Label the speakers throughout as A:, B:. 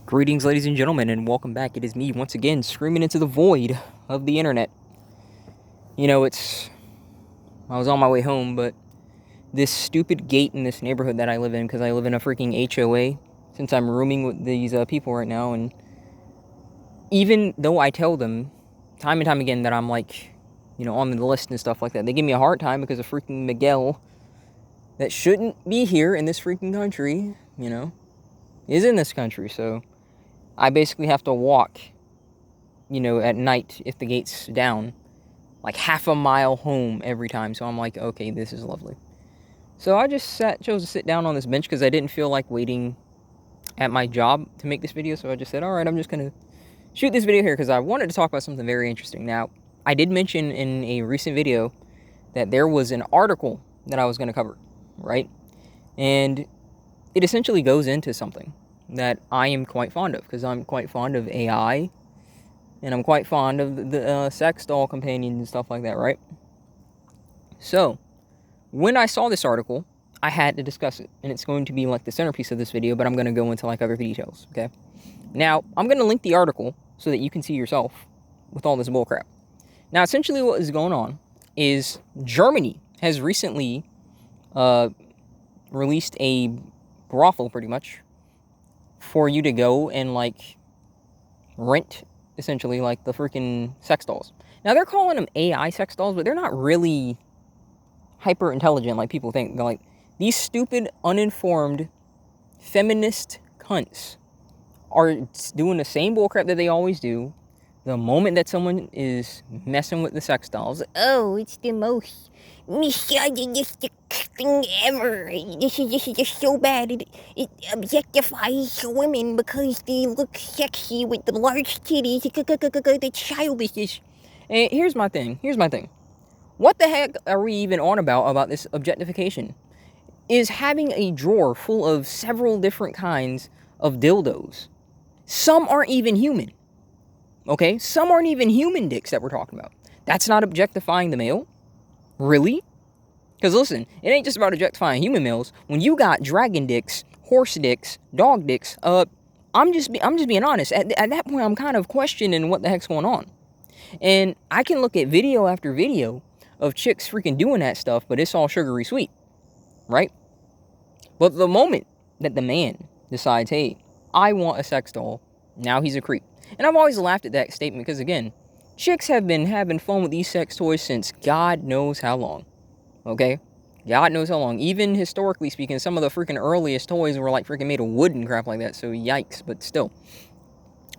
A: Greetings, ladies and gentlemen, and welcome back. It is me, once again, screaming into the void of the internet. You know, I was on my way home, but this stupid gate in this neighborhood that I live in, because I live in a freaking HOA, since I'm rooming with these people right now, and even though I tell them time and time again that I'm, on the list and stuff like that, they give me a hard time because of freaking Miguel, that shouldn't be here in this freaking country, is in this country, so I basically have to walk, at night if the gate's down, like half a mile home every time. So I'm like, okay, this is lovely. So I just chose to sit down on this bench because I didn't feel like waiting at my job to make this video. So I just said, all right, I'm just going to shoot this video here because I wanted to talk about something very interesting. Now, I did mention in a recent video that there was an article that I was going to cover, right? And it essentially goes into something that I am quite fond of, because I'm quite fond of AI, and I'm quite fond of the sex doll companions and stuff like that, right? So, when I saw this article, I had to discuss it, and it's going to be like the centerpiece of this video, but I'm going to go into like other details, okay? Now, I'm going to link the article so that you can see yourself with all this bullcrap. Now, essentially what is going on is Germany has recently released a brothel, pretty much, for you to go and, rent, essentially, the freaking sex dolls. Now, they're calling them AI sex dolls, but they're not really hyper intelligent like people think. They're these stupid, uninformed, feminist cunts are doing the same bullcrap that they always do. The moment that someone is messing with the sex dolls, oh, it's the most misogynistic thing ever. This is just so bad. It objectifies women because they look sexy with the large titties. The childishness. And here's my thing. What the heck are we even on about this objectification? Is having a drawer full of several different kinds of dildos. Some aren't even human. Okay? Some aren't even human dicks that we're talking about. That's not objectifying the male? Really? Because listen, it ain't just about objectifying human males. When you got dragon dicks, horse dicks, dog dicks, I'm just being honest. At that point, I'm kind of questioning what the heck's going on. And I can look at video after video of chicks freaking doing that stuff, but it's all sugary sweet, right? But the moment that the man decides, hey, I want a sex doll, now he's a creep. And I've always laughed at that statement because, again, chicks have been having fun with these sex toys since God knows how long. Okay? God knows how long. Even historically speaking, some of the freaking earliest toys were freaking made of wood and crap like that. So yikes, but still.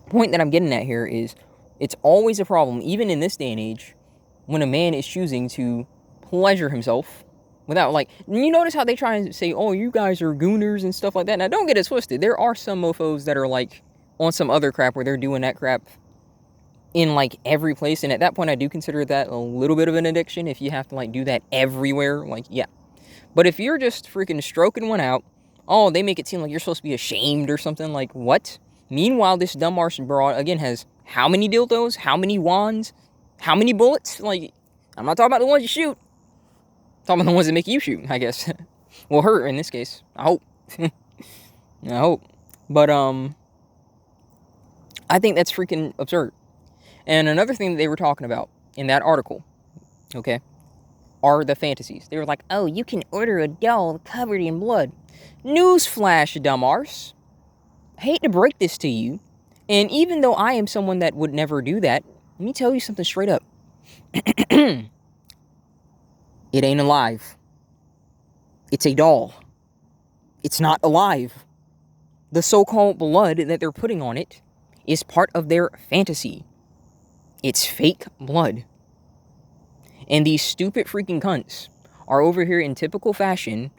A: The point that I'm getting at here is it's always a problem, even in this day and age, when a man is choosing to pleasure himself without, you notice how they try and say, oh, you guys are gooners and stuff like that. Now, don't get it twisted. There are some mofos that are, on some other crap where they're doing that crap in, every place. And at that point, I do consider that a little bit of an addiction if you have to, do that everywhere. Yeah. But if you're just freaking stroking one out, oh, they make it seem like you're supposed to be ashamed or something. What? Meanwhile, this dumb Martian broad, again, has how many dildos? How many wands? How many bullets? I'm not talking about the ones you shoot. I'm talking about the ones that make you shoot, I guess. Well, her, in this case. I hope. I hope. But, I think that's freaking absurd. And another thing that they were talking about in that article, okay, are the fantasies. They were like, oh, you can order a doll covered in blood. Newsflash, dumbarse. I hate to break this to you. And even though I am someone that would never do that, let me tell you something straight up. It ain't alive. It's a doll. It's not alive. The so-called blood that they're putting on it is part of their fantasy. It's fake blood. And these stupid freaking cunts are over here in typical fashion,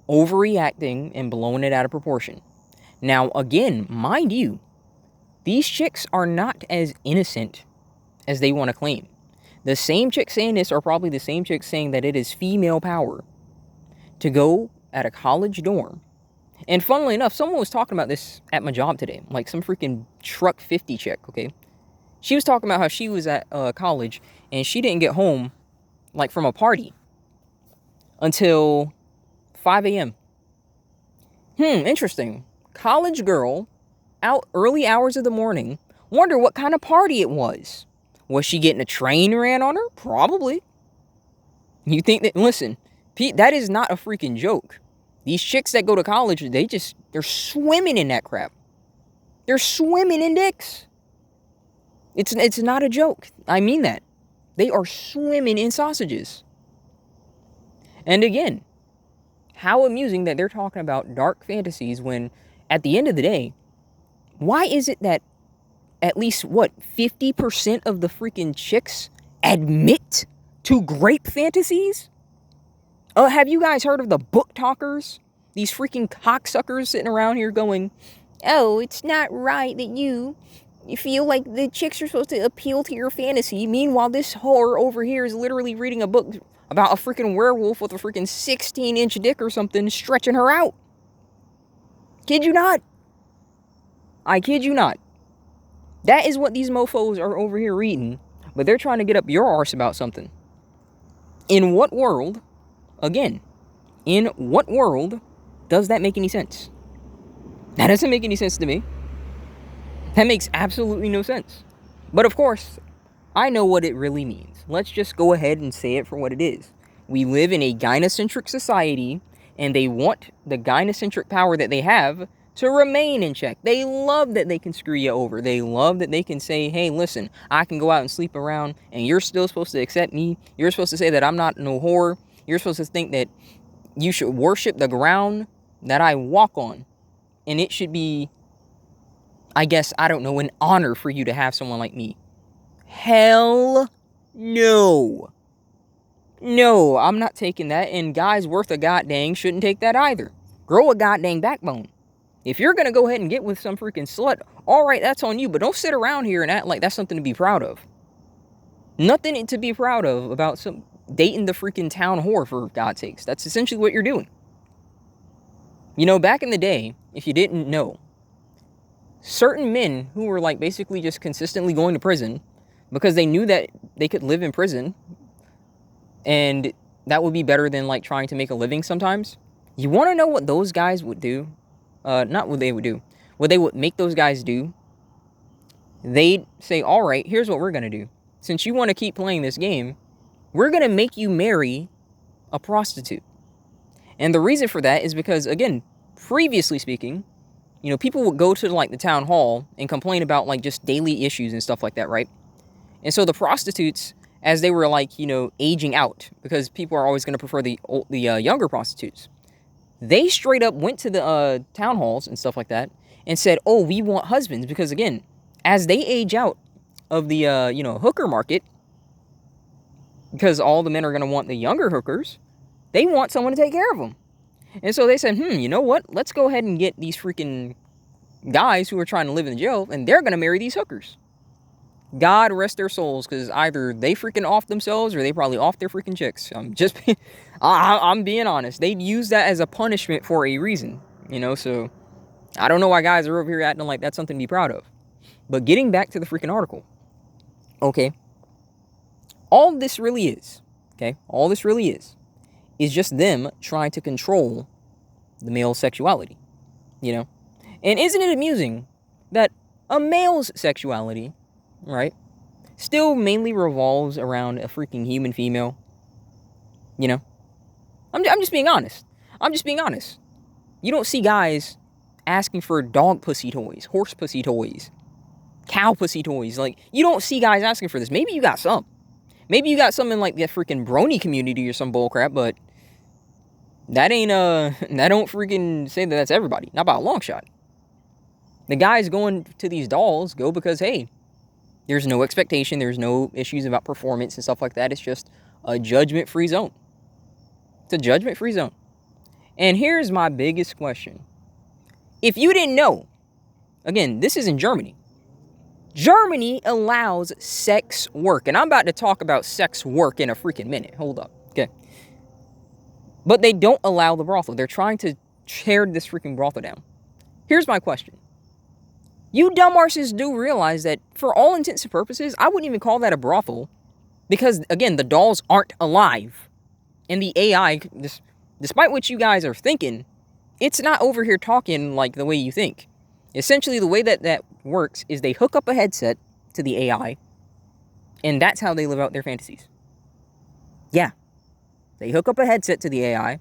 A: overreacting and blowing it out of proportion. Now, again, mind you, these chicks are not as innocent as they want to claim. The same chicks saying this are probably the same chicks saying that it is female power to go at a college dorm. And funnily enough, someone was talking about this at my job today. Some freaking truck 50 chick, okay? She was talking about how she was at college and she didn't get home, from a party until 5 a.m. Interesting. College girl out early hours of the morning, wonder what kind of party it was. Was she getting a train ran on her? Probably. You think that, listen, Pete, that is not a freaking joke. These chicks that go to college, they're swimming in that crap. They're swimming in dicks. It's not a joke. I mean that. They are swimming in sausages. And again, how amusing that they're talking about dark fantasies when, at the end of the day, why is it that at least, 50% of the freaking chicks admit to grape fantasies? Have you guys heard of the book talkers? These freaking cocksuckers sitting around here going, oh, it's not right that you feel like the chicks are supposed to appeal to your fantasy. Meanwhile, this whore over here is literally reading a book about a freaking werewolf with a freaking 16-inch dick or something stretching her out. Kid you not. I kid you not. That is what these mofos are over here reading, but they're trying to get up your arse about something. In what world, again, in what world does that make any sense? That doesn't make any sense to me. That makes absolutely no sense. But of course, I know what it really means. Let's just go ahead and say it for what it is. We live in a gynocentric society, and they want the gynocentric power that they have to remain in check. They love that they can screw you over. They love that they can say, hey, listen, I can go out and sleep around, and you're still supposed to accept me. You're supposed to say that I'm not no whore. You're supposed to think that you should worship the ground that I walk on. And it should be, I guess, I don't know, an honor for you to have someone like me. Hell no. No, I'm not taking that, and guys worth a goddamn shouldn't take that either. Grow a goddamn backbone. If you're going to go ahead and get with some freaking slut, alright, that's on you, but don't sit around here and act like that's something to be proud of. Nothing to be proud of about some dating the freaking town whore, for God's sakes. That's essentially what you're doing. You know, back in the day, if you didn't know, certain men who were like basically just consistently going to prison because they knew that they could live in prison and that would be better than like trying to make a living sometimes. You want to know what those guys would do? Not what they would do. What they would make those guys do? They'd say, all right, here's what we're going to do. Since you want to keep playing this game, we're going to make you marry a prostitute. And the reason for that is because, again, previously speaking, you know, people would go to like the town hall and complain about like just daily issues and stuff like that, right? And so the prostitutes, as they were like, you know, aging out, because people are always going to prefer the younger prostitutes, they straight up went to the town halls and stuff like that and said, oh, we want husbands. Because again, as they age out of the, you know, hooker market, because all the men are going to want the younger hookers, they want someone to take care of them. And so they said, you know what? Let's go ahead and get these freaking guys who are trying to live in jail, and they're going to marry these hookers. God rest their souls, because either they freaking off themselves or they probably off their freaking chicks. I'm being honest. They'd use that as a punishment for a reason, you know, so I don't know why guys are over here acting like that's something to be proud of. But getting back to the freaking article, okay, all this really is just them trying to control the male sexuality, you know? And isn't it amusing that a male's sexuality, right, still mainly revolves around a freaking human female, you know? I'm just being honest. You don't see guys asking for dog pussy toys, horse pussy toys, cow pussy toys. Like, you don't see guys asking for this. Maybe you got some. Maybe you got some in like the freaking brony community or some bullcrap, but that ain't, that don't freaking say that that's everybody. Not by a long shot. The guys going to these dolls go because, hey, there's no expectation. There's no issues about performance and stuff like that. It's just a judgment-free zone. It's a judgment-free zone. And here's my biggest question. If you didn't know, again, this is in Germany. Germany allows sex work. And I'm about to talk about sex work in a freaking minute. Hold up. Okay. But they don't allow the brothel. They're trying to tear this freaking brothel down. Here's my question. You dumb arses do realize that for all intents and purposes, I wouldn't even call that a brothel. Because, again, the dolls aren't alive. And the AI, despite what you guys are thinking, it's not over here talking like the way you think. Essentially, the way that that works is they hook up a headset to the AI, and that's how they live out their fantasies. Yeah. They hook up a headset to the AI,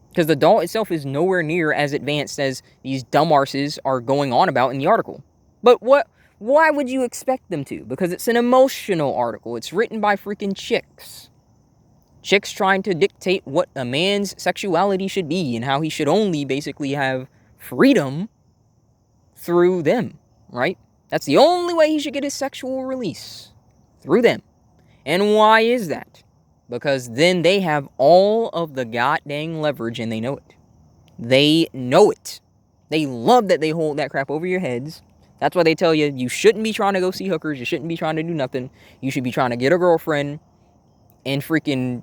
A: because the doll itself is nowhere near as advanced as these dumb arses are going on about in the article. But why would you expect them to? Because it's an emotional article. It's written by freaking chicks. Chicks trying to dictate what a man's sexuality should be and how he should only basically have freedom through them, right? That's the only way he should get his sexual release, through them. And why is that? Because then they have all of the goddamn leverage and they know it. They know it. They love that they hold that crap over your heads. That's why they tell you, you shouldn't be trying to go see hookers. You shouldn't be trying to do nothing. You should be trying to get a girlfriend and freaking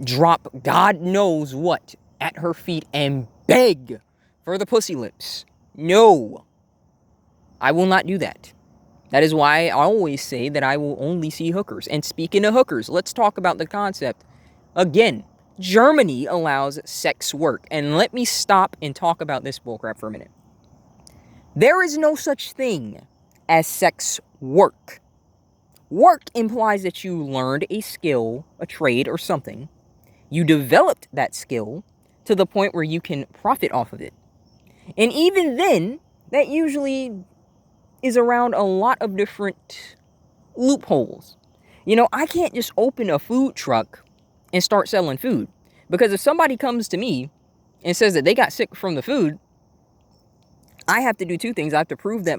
A: drop God knows what at her feet and beg for the pussy lips. No. I will not do that. That is why I always say that I will only see hookers. And speaking of hookers, let's talk about the concept. Again, Germany allows sex work. And let me stop and talk about this bullcrap for a minute. There is no such thing as sex work. Work implies that you learned a skill, a trade, or something. You developed that skill to the point where you can profit off of it. And even then, that usually is around a lot of different loopholes. You know, I can't just open a food truck and start selling food. Because if somebody comes to me and says that they got sick from the food, I have to do two things. I have to prove that,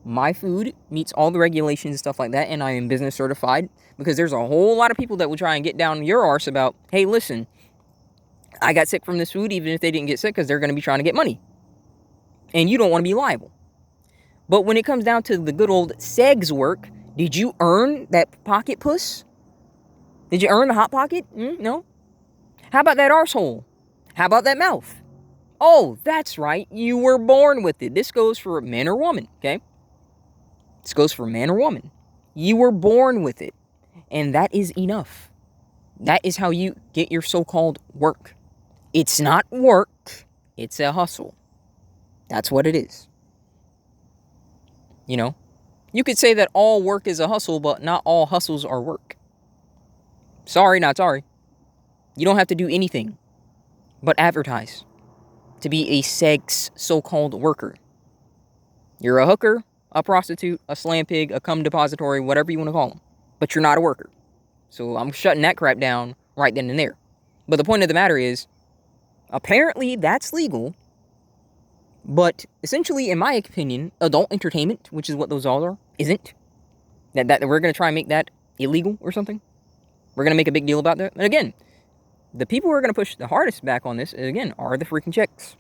A: my food meets all the regulations and stuff like that, and I am business certified. Because there's a whole lot of people that will try and get down your arse about, hey, listen, I got sick from this food, even if they didn't get sick, because they're going to be trying to get money. And you don't want to be liable. But when it comes down to the good old segs work, did you earn that pocket puss? Did you earn the hot pocket? No. How about that arsehole? How about that mouth? Oh, that's right. You were born with it. This goes for man or woman, okay? This goes for man or woman. You were born with it. And that is enough. That is how you get your so-called work. It's not work. It's a hustle. That's what it is. You know? You could say that all work is a hustle, but not all hustles are work. Sorry, not sorry. You don't have to do anything but advertise to be a sex so-called worker. You're a hooker, a prostitute, a slam pig, a cum depository, whatever you want to call them. But you're not a worker. So I'm shutting that crap down right then and there. But the point of the matter is, apparently that's legal. But essentially, in my opinion, adult entertainment, which is what those all are, isn't. That we're going to try and make that illegal or something. We're going to make a big deal about that. And again, the people who are going to push the hardest back on this, again, are the freaking chicks.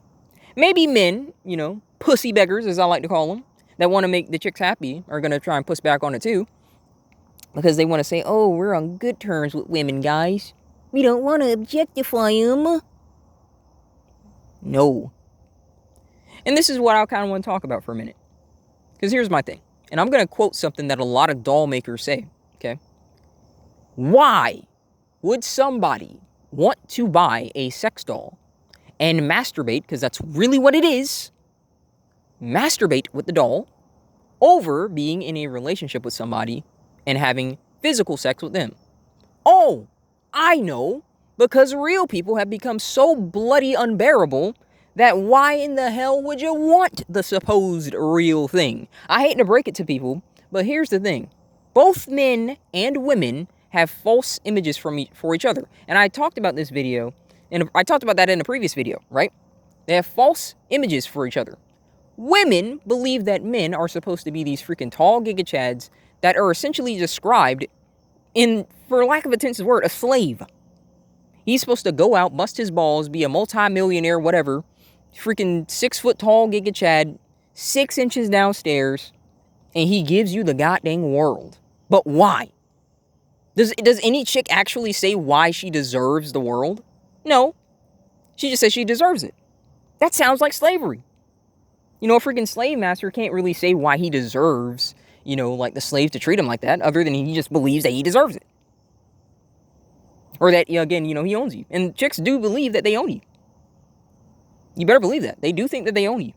A: Maybe men, you know, pussy beggars, as I like to call them, that want to make the chicks happy, are going to try and push back on it too. Because they want to say, oh, we're on good terms with women, guys. We don't want to objectify them. No. And this is what I kind of want to talk about for a minute. Because here's my thing. And I'm going to quote something that a lot of doll makers say. Okay? Why would somebody want to buy a sex doll and masturbate, because that's really what it is, masturbate with the doll, over being in a relationship with somebody and having physical sex with them? Oh, I know. Because real people have become so bloody unbearable that why in the hell would you want the supposed real thing? I hate to break it to people, but here's the thing. Both men and women have false images for each other. And I talked about this video, and I talked about that in a previous video, right? They have false images for each other. Women believe that men are supposed to be these freaking tall gigachads that are essentially described in, for lack of a tense word, a slave. He's supposed to go out, bust his balls, be a multi-millionaire, whatever, freaking 6 foot tall gigachad, 6 inches downstairs, and he gives you the goddamn world. But why? Does any chick actually say why she deserves the world? No. She just says she deserves it. That sounds like slavery. You know, a freaking slave master can't really say why he deserves, you know, like the slave to treat him like that, other than he just believes that he deserves it. Or that, again, you know, he owns you. And chicks do believe that they own you. You better believe that. They do think that they own you.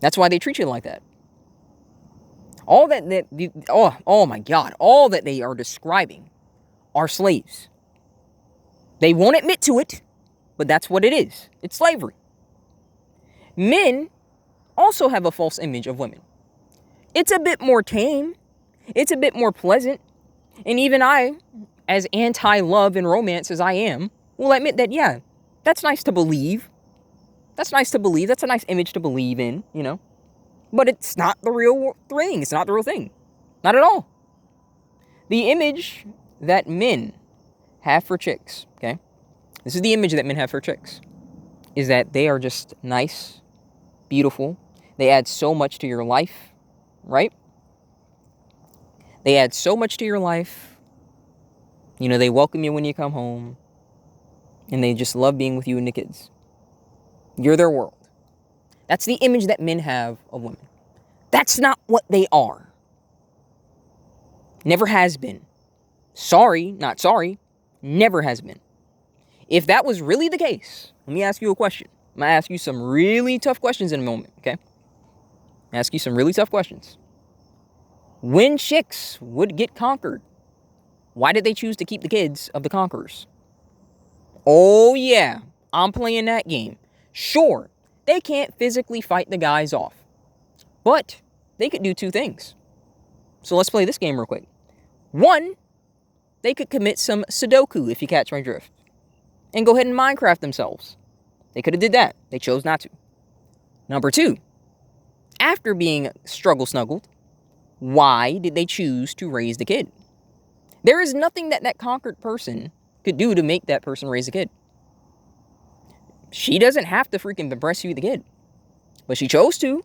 A: That's why they treat you like that. All oh my God, all that they are describing are slaves. They won't admit to it, but that's what it is. It's slavery. Men also have a false image of women. It's a bit more tame. It's a bit more pleasant. And even I, as anti-love and romance as I am, will admit that, yeah, that's nice to believe. That's nice to believe. That's a nice image to believe in, you know. But it's not the real thing. It's not the real thing. Not at all. The image that men have for chicks, okay? This is the image that men have for chicks. Is that they are just nice, beautiful. They add so much to your life, right? They add so much to your life. You know, they welcome you when you come home. And they just love being with you and the kids. You're their world. That's the image that men have of women. That's not what they are. Never has been. Sorry, not sorry. Never has been. If that was really the case, let me ask you a question. I'm going to ask you some really tough questions in a moment, okay? Ask you some really tough questions. When chicks would get conquered, why did they choose to keep the kids of the conquerors? Oh yeah, I'm playing that game. Sure, they can't physically fight the guys off, but they could do two things. So let's play this game real quick. One, they could commit some Sudoku, if you catch my drift, and go ahead and Minecraft themselves. They could have did that. They chose not to. Number two, after being struggle-snuggled, why did they choose to raise the kid? There is nothing that conquered person could do to make that person raise a kid. She doesn't have to freaking breastfeed the kid. But she chose to.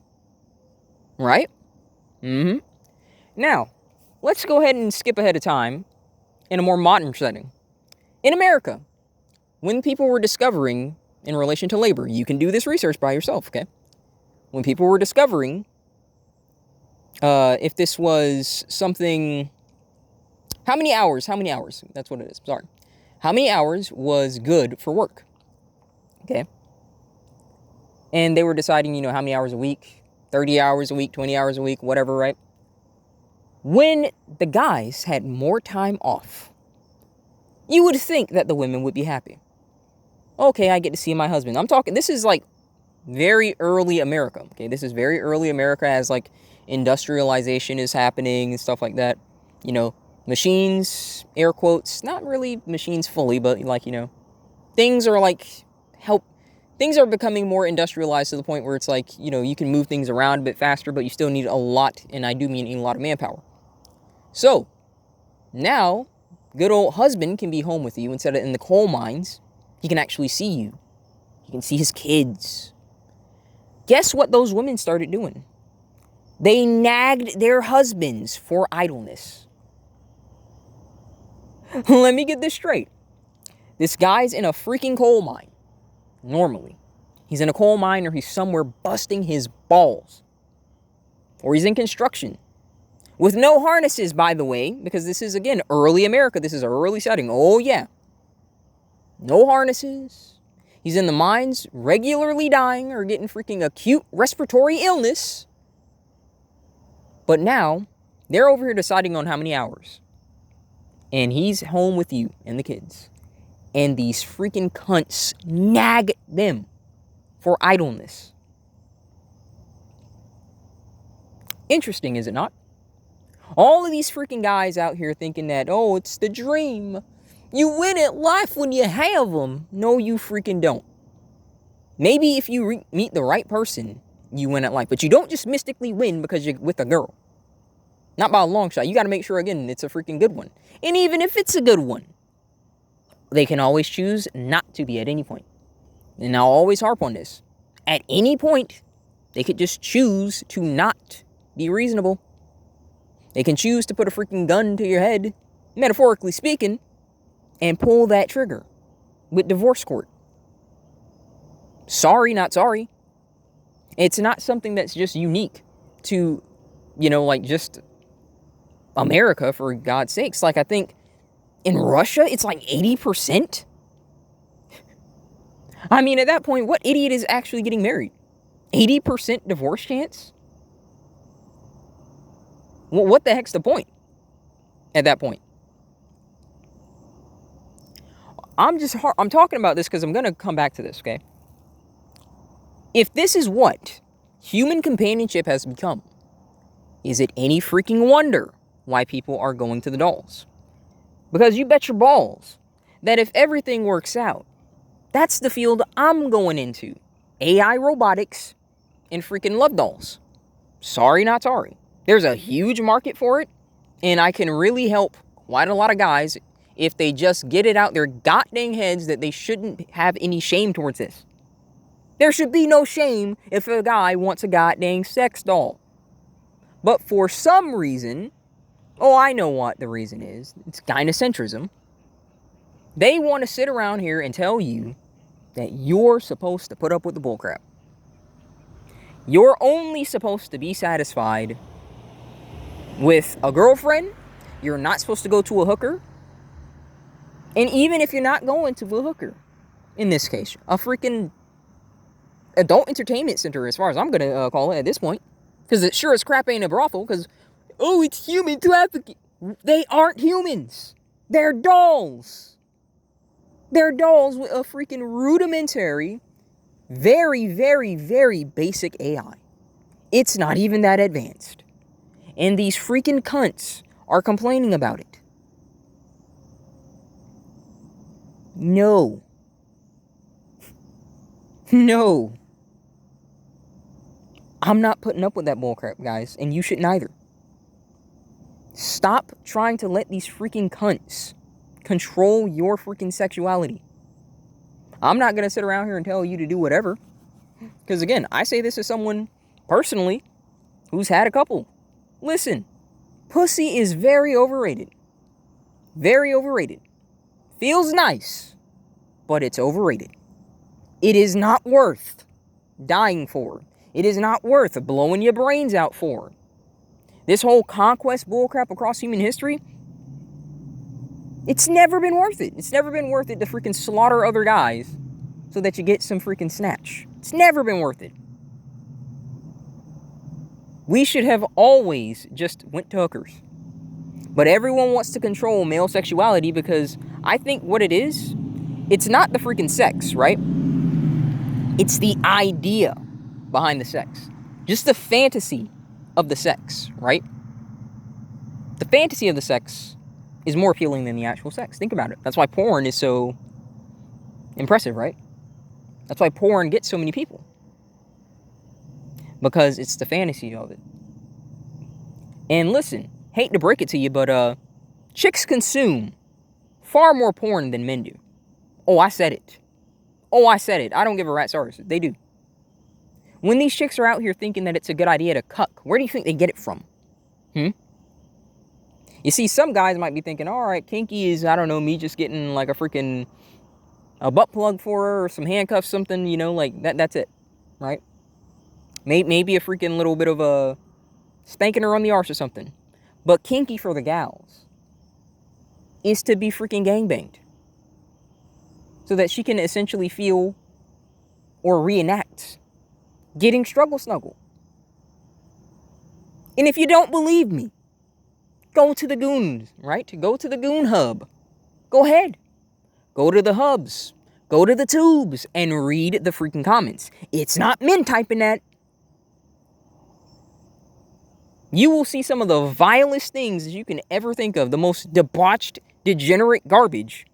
A: Right? Now, let's go ahead and skip ahead of time in a more modern setting. In America, when people were discovering in relation to labor, you can do this research by yourself, okay? When people were discovering if this was something... How many hours? That's what it is. Sorry. How many hours was good for work? Okay. And they were deciding, you know, how many hours a week, 30 hours a week, 20 hours a week, whatever, right? When the guys had more time off, you would think that the women would be happy. Okay, I get to see my husband. I'm talking, this is like very early America. Okay, this is very early America as like industrialization is happening and stuff like that. You know, machines, air quotes, not really machines fully, but like, you know, things are like things are becoming more industrialized to the point where it's like, you know, you can move things around a bit faster, but you still need a lot, and I do mean a lot of manpower. So now good old husband can be home with you instead of in the coal mines. He can actually see you. He can see his kids. Guess what those women started doing? They nagged their husbands for idleness. Let me get this straight. This guy's in a freaking coal mine. Normally. He's in a coal mine or he's somewhere busting his balls. Or he's in construction. With no harnesses, by the way, because this is, again, early America. This is an early setting. Oh, yeah. No harnesses. He's in the mines, regularly dying or getting freaking acute respiratory illness. But now, they're over here deciding on how many hours. And he's home with you and the kids. And these freaking cunts nag them for idleness. Interesting, is it not? All of these freaking guys out here thinking that, oh, it's the dream. You win at life when you have them. No, you freaking don't. Maybe if you meet the right person, you win at life. But you don't just mystically win because you're with a girl. Not by a long shot. You got to make sure, again, it's a freaking good one. And even if it's a good one, they can always choose not to be at any point. And I'll always harp on this. At any point, they could just choose to not be reasonable. They can choose to put a freaking gun to your head, metaphorically speaking, and pull that trigger with divorce court. Sorry, not sorry. It's not something that's just unique to, you know, like just America, for God's sakes. Like, I think in Russia, it's like 80%. I mean, at that point, what idiot is actually getting married? 80% divorce chance? Well, what the heck's the point at that point? I'm talking about this because I'm going to come back to this, okay? If this is what human companionship has become, is it any freaking wonder why people are going to the dolls? Because you bet your balls that if everything works out, that's the field I'm going into. AI robotics and freaking love dolls. Sorry, not sorry. There's a huge market for it, and I can really help quite a lot of guys if they just get it out their goddamn heads that they shouldn't have any shame towards this. There should be no shame if a guy wants a goddamn sex doll. But for some reason, oh, I know what the reason is. It's gynocentrism. They want to sit around here and tell you that you're supposed to put up with the bullcrap. You're only supposed to be satisfied with a girlfriend. You're not supposed to go to a hooker. And even if you're not going to a hooker, in this case, a freaking adult entertainment center, as far as I'm going to call it at this point. Because it sure as crap ain't a brothel. Because, oh, it's human trafficking. They aren't humans. They're dolls. They're dolls with a freaking rudimentary, very, very, very basic AI. It's not even that advanced. And these freaking cunts are complaining about it. No. No. I'm not putting up with that bullcrap, guys, and you shouldn't either. Stop trying to let these freaking cunts control your freaking sexuality. I'm not going to sit around here and tell you to do whatever. Because again, I say this as someone, personally, who's had a couple. Listen, pussy is very overrated. Very overrated. Feels nice, but it's overrated. It is not worth dying for. It is not worth blowing your brains out for. This whole conquest bullcrap across human history, it's never been worth it. It's never been worth it to freaking slaughter other guys so that you get some freaking snatch. It's never been worth it. We should have always just went to hookers. But everyone wants to control male sexuality because I think what it is, it's not the freaking sex, right? It's the idea behind the sex. Just the fantasy of the sex, right? The fantasy of the sex is more appealing than the actual sex. Think about it. That's why porn is so impressive, right? That's why porn gets so many people. Because it's the fantasy of it. And listen, hate to break it to you, but chicks consume far more porn than men do. Oh, I said it. Oh, I said it. I don't give a rat's arse. They do. When these chicks are out here thinking that it's a good idea to cuck, where do you think they get it from? You see, some guys might be thinking, all right, kinky is, I don't know, me just getting like a butt plug for her or some handcuffs, something, you know, like that's it, right? Maybe a freaking little bit of a spanking her on the arse or something. But kinky for the gals is to be freaking gangbanged. So that she can essentially feel or reenact getting struggle snuggle. And if you don't believe me, go to the goons, right? Go to the goon hub. Go ahead. Go to the hubs. Go to the tubes and read the freaking comments. It's not men typing that. You will see some of the vilest things that you can ever think of. The most debauched, degenerate garbage.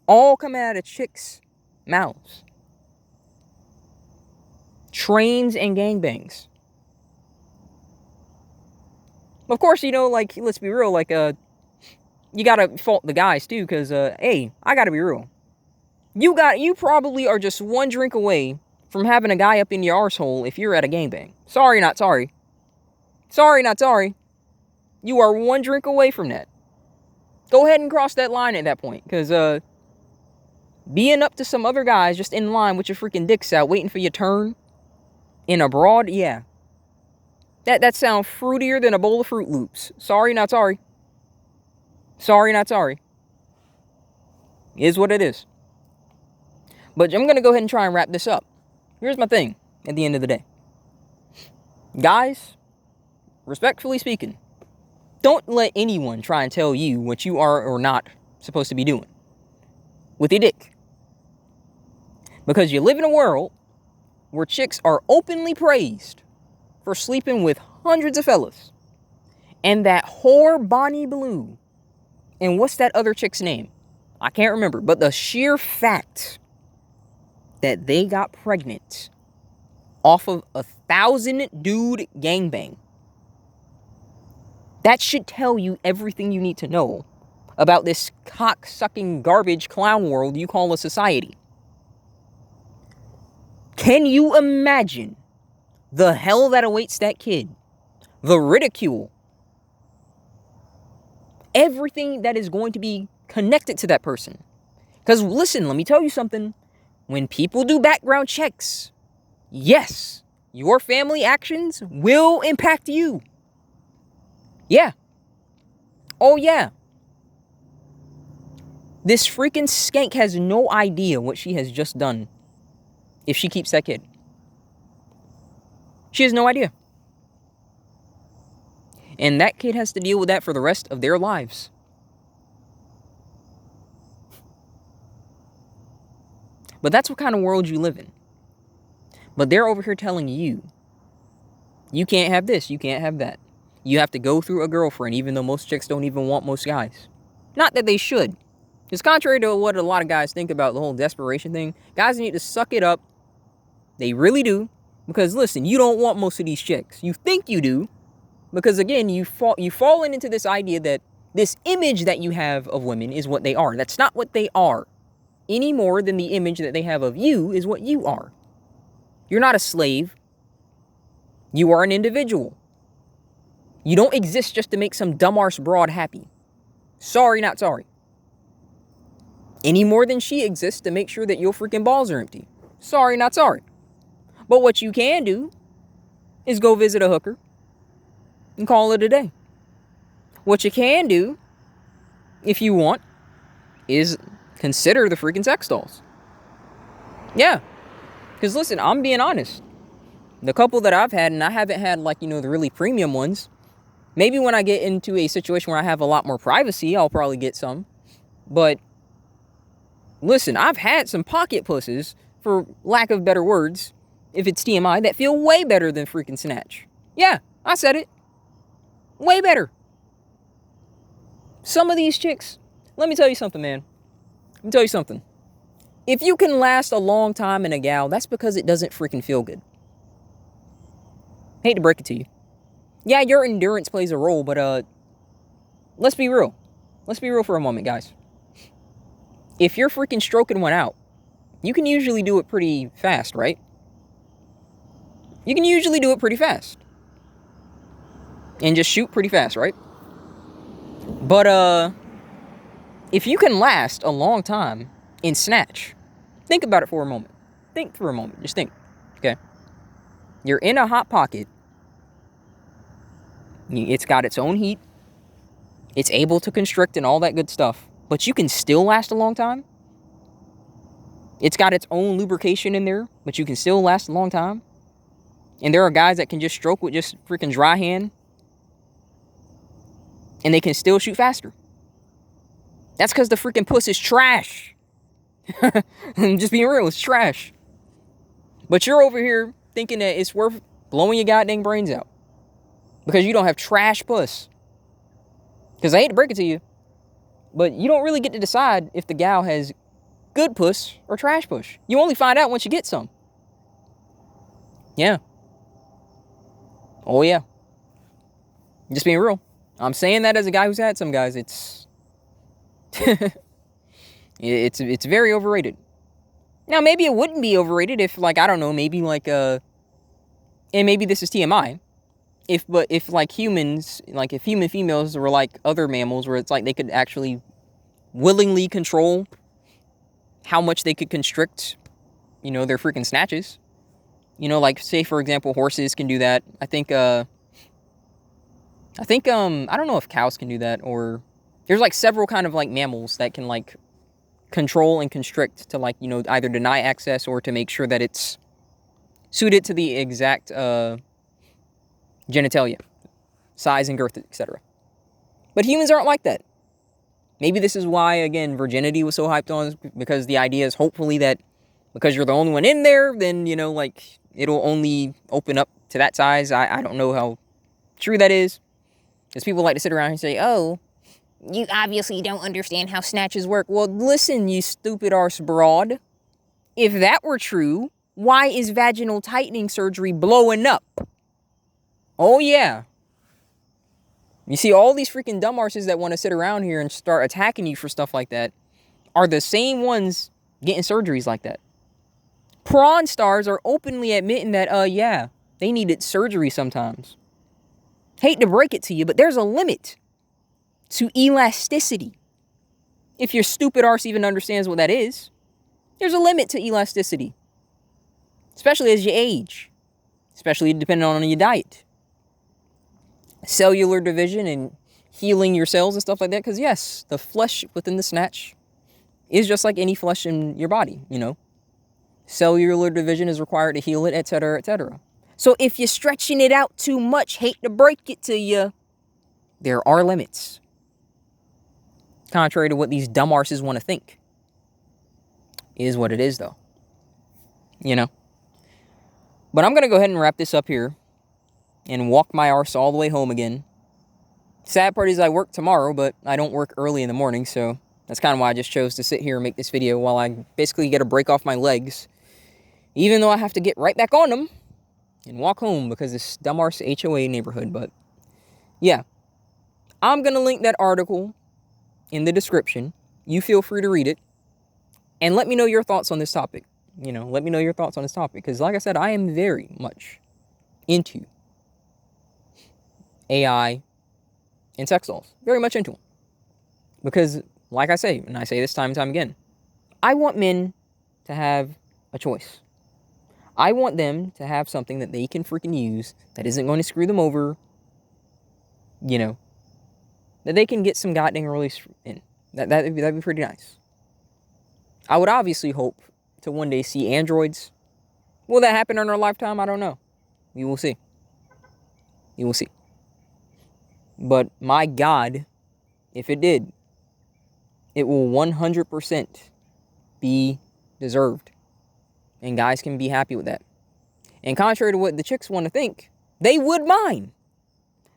A: All coming out of chicks' mouths. Trains and gangbangs. Of course, you know, like, let's be real, like, you gotta fault the guys, too, because, hey, I gotta be real. You probably are just one drink away from having a guy up in your arsehole if you're at a gangbang. Sorry, not sorry. Sorry, not sorry. You are one drink away from that. Go ahead and cross that line at that point, because, being up to some other guys just in line with your freaking dicks out, waiting for your turn, in a broad, yeah. That sounds fruitier than a bowl of Fruit Loops. Sorry, not sorry. Sorry, not sorry. Is what it is. But I'm going to go ahead and try and wrap this up. Here's my thing at the end of the day. Guys, respectfully speaking, don't let anyone try and tell you what you are or not supposed to be doing with your dick. Because you live in a world where chicks are openly praised for sleeping with hundreds of fellas. And that whore Bonnie Blue, and what's that other chick's name? I can't remember, but the sheer fact that they got pregnant off of 1,000 dude gangbang, that should tell you everything you need to know about this cock-sucking garbage clown world you call a society. Can you imagine the hell that awaits that kid? The ridicule. Everything that is going to be connected to that person. Because listen, let me tell you something. When people do background checks, yes, your family actions will impact you. Yeah. Oh, yeah. This freaking skank has no idea what she has just done if she keeps that kid. She has no idea. And that kid has to deal with that for the rest of their lives. But that's what kind of world you live in. But they're over here telling you, you can't have this, you can't have that. You have to go through a girlfriend, even though most chicks don't even want most guys. Not that they should. Because contrary to what a lot of guys think about the whole desperation thing, guys need to suck it up. They really do. Because listen, you don't want most of these chicks. You think you do. Because again, you've fallen into this idea that this image that you have of women is what they are. That's not what they are. Any more than the image that they have of you is what you are. You're not a slave. You are an individual. You don't exist just to make some dumb arse broad happy. Sorry, not sorry. Any more than she exists to make sure that your freaking balls are empty. Sorry, not sorry. But what you can do is go visit a hooker and call it a day. What you can do, if you want, is consider the freaking sex dolls. Yeah. Because listen, I'm being honest. The couple that I've had, and I haven't had like, the really premium ones. Maybe when I get into a situation where I have a lot more privacy, I'll probably get some. But listen, I've had some pocket pusses, for lack of better words, if it's TMI, that feel way better than freaking Snatch. Yeah, I said it. Way better. Some of these chicks, let me tell you something, man. Let me tell you something. If you can last a long time in a gal, that's because it doesn't freaking feel good. Hate to break it to you. Yeah, your endurance plays a role, but let's be real. Let's be real for a moment, guys. If you're freaking stroking one out, you can usually do it pretty fast, right? You can usually do it pretty fast. And just shoot pretty fast, right? But if you can last a long time in Snatch, think about it for a moment. Think for a moment. Just think. Okay? You're in a hot pocket. It's got its own heat. It's able to constrict and all that good stuff. But you can still last a long time. It's got its own lubrication in there, but you can still last a long time. And there are guys that can just stroke with just freaking dry hand. And they can still shoot faster. That's because the freaking puss is trash. I'm just being real, it's trash. But you're over here thinking that it's worth blowing your goddamn brains out. Because you don't have trash puss. Because I hate to break it to you, but you don't really get to decide if the gal has good puss or trash puss. You only find out once you get some. Yeah. Oh, yeah. Just being real. I'm saying that as a guy who's had some guys. It's it's very overrated. Now, maybe it wouldn't be overrated if, like, I don't know, maybe like and maybe this is TMI. If like humans, like if human females were like other mammals, where it's like they could actually willingly control how much they could constrict, their freaking snatches. Like say for example, horses can do that. I think I don't know if cows can do that, or there's like several kind of like mammals that can like control and constrict to like, either deny access or to make sure that it's suited to the exact genitalia, size and girth, etc. But humans aren't like that. Maybe this is why, again, virginity was so hyped on, because the idea is hopefully that because you're the only one in there, then, you know, like, it'll only open up to that size. I don't know how true that is. Because people like to sit around and say, oh, you obviously don't understand how snatches work. Well, listen, you stupid arse broad. If that were true, why is vaginal tightening surgery blowing up? Oh, yeah. You see, all these freaking dumb arses that want to sit around here and start attacking you for stuff like that are the same ones getting surgeries like that. Prawn stars are openly admitting that, yeah, they needed surgery sometimes. Hate to break it to you, but there's a limit to elasticity. If your stupid arse even understands what that is, there's a limit to elasticity. Especially as you age. Especially depending on your diet. Cellular division and healing your cells and stuff like that. Because yes, the flesh within the snatch is just like any flesh in your body, you know. Cellular division is required to heal it, etc., etc. So if you're stretching it out too much, hate to break it to you, there are limits. Contrary to what these dumb arses want to think. Is what it is, though. You know. But I'm going to go ahead and wrap this up here. And walk my arse all the way home again. Sad part is I work tomorrow, but I don't work early in the morning, so that's kind of why I just chose to sit here and make this video while I basically get a break off my legs. Even though I have to get right back on them and walk home because this dumb arse HOA neighborhood. But yeah, I'm going to link that article in the description. You feel free to read it. And let me know your thoughts on this topic. You know, let me know your thoughts on this topic. Because like I said, I am very much into AI and sex dolls. Very much into them. Because, like I say, and I say this time and time again, I want men to have a choice. I want them to have something that they can freaking use that isn't going to screw them over. You know, that they can get some goddamn release in. That'd be pretty nice. I would obviously hope to one day see androids. Will that happen in our lifetime? I don't know. We will see. You will see. But my God, if it did, it will 100% be deserved. And guys can be happy with that. And contrary to what the chicks want to think, they would mind.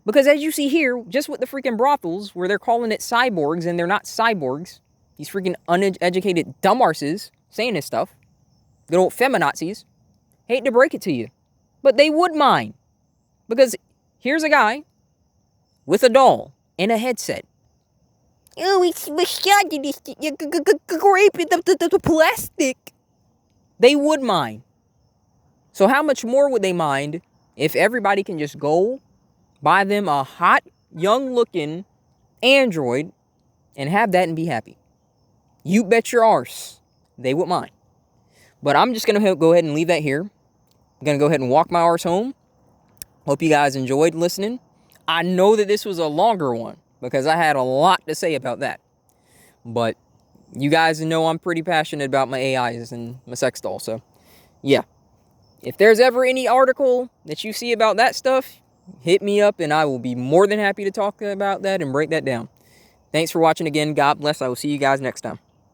A: Because as you see here, just with the freaking brothels, where they're calling it cyborgs, and they're not cyborgs. These freaking uneducated dumb arses saying this stuff. Good old feminazis. Hate to break it to you. But they would mind. Because here's a guy with a doll and a headset. Oh, it's scratching this. Scraping the plastic. They would mind. So how much more would they mind if everybody can just go buy them a hot, young-looking android and have that and be happy? You bet your arse they would mind. But I'm just going to go ahead and leave that here. I'm going to go ahead and walk my arse home. Hope you guys enjoyed listening. I know that this was a longer one because I had a lot to say about that. But you guys know I'm pretty passionate about my AIs and my sex doll. So, yeah. If there's ever any article that you see about that stuff, hit me up and I will be more than happy to talk about that and break that down. Thanks for watching again. God bless. I will see you guys next time.